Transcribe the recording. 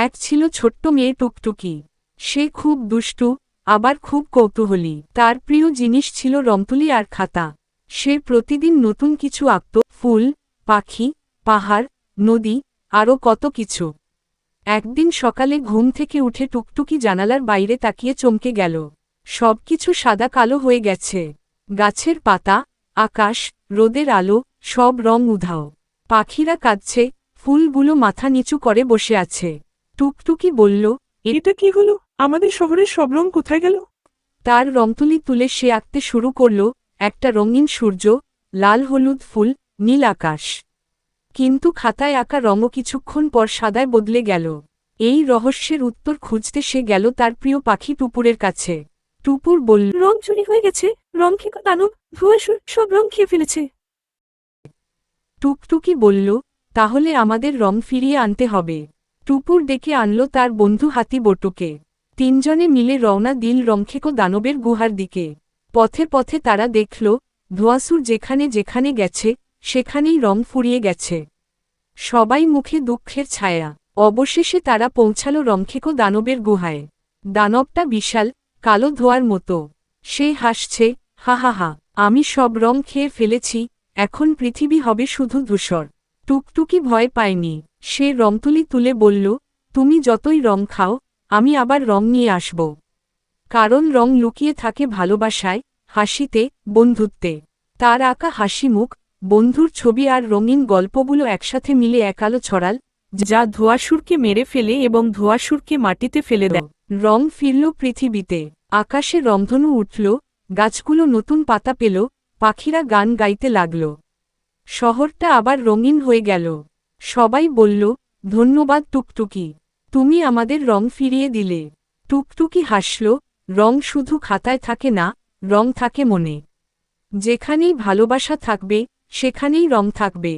এক ছিল ছোট্ট মেয়ে টুকটুকি। সে খুব দুষ্টু, আবার খুব কৌতূহলী। তার প্রিয় জিনিস ছিল রংতুলি আর খাতা। সে প্রতিদিন নতুন কিছু আঁকত, ফুল, পাখি, পাহাড়, নদী, আরও কত কিছু। একদিন সকালে ঘুম থেকে উঠে টুকটুকি জানালার বাইরে তাকিয়ে চমকে গেল। সবকিছু সাদা কালো হয়ে গেছে। গাছের পাতা, আকাশ, রোদের আলো, সব রং উধাও। পাখিরা কাঁদছে, ফুলগুলো মাথা নিচু করে বসে আছে। টুকটুকি বলল, এটা কি হলো? আমাদের শহরের সব রং কোথায় গেল? তার রংতুলি তুলে সে আঁকতে শুরু করল, একটা রঙিন সূর্য, লাল হলুদ ফুল, নীল আকাশ। কিন্তু খাতায় আঁকা রঙও কিছুক্ষণ পর সাদায় বদলে গেল। এই রহস্যের উত্তর খুঁজতে সে গেল তার প্রিয় পাখি টুপুরের কাছে। টুপুর বলল, রং চুরি হয়ে গেছে, রং খেয়ে দানব, ভুয়াসুর সব রং খেয়ে ফেলেছে। টুকটুকি বলল, তাহলে আমাদের রং ফিরিয়ে আনতে হবে। টুপুর ডেকে আনল তার বন্ধু হাতি বটুকে। তিনজনে মিলে রওনা দিল রংখেকো দানবের গুহার দিকে। পথে পথে তারা দেখল, ধোঁয়াসুর যেখানে যেখানে গেছে, সেখানেই রং ফুরিয়ে গেছে। সবাই মুখে দুঃখের ছায়া। অবশেষে তারা পৌঁছাল রংখেকো দানবের গুহায়। দানবটা বিশাল, কালো ধোঁয়ার মতো। সে হাসছে, হা হা হা, আমি সব রং খেয়ে ফেলেছি, এখন পৃথিবী হবে শুধু ধূসর। টুকটুকি ভয় পায়নি। সে রংতুলি তুলে বলল, তুমি যতই রং খাও, আমি আবার রং নিয়ে আসব। কারণ রং লুকিয়ে থাকে ভালোবাসায়, হাসিতে, বন্ধুত্বে। তার আঁকা হাসিমুখ, বন্ধুর ছবি আর রঙিন গল্পগুলো একসাথে মিলে এক আলো ছড়াল, যা ধোঁয়াসুরকে মেরে ফেলে এবং ধোঁয়াসুরকে মাটিতে ফেলে দেয়। রং ফিরল পৃথিবীতে। আকাশে রংধনু উঠল, গাছগুলো নতুন পাতা পেল, পাখিরা গান গাইতে লাগল। শহরটা আবার রঙিন হয়ে গেল। সবাই বলল, ধন্যবাদ টুকটুকি, তুমি আমাদের রং ফিরিয়ে দিলে। টুকটুকি হাসল, রং শুধু খাতায় থাকে না, রং থাকে মনে। যেখানেই ভালোবাসা থাকবে, সেখানেই রং থাকবে।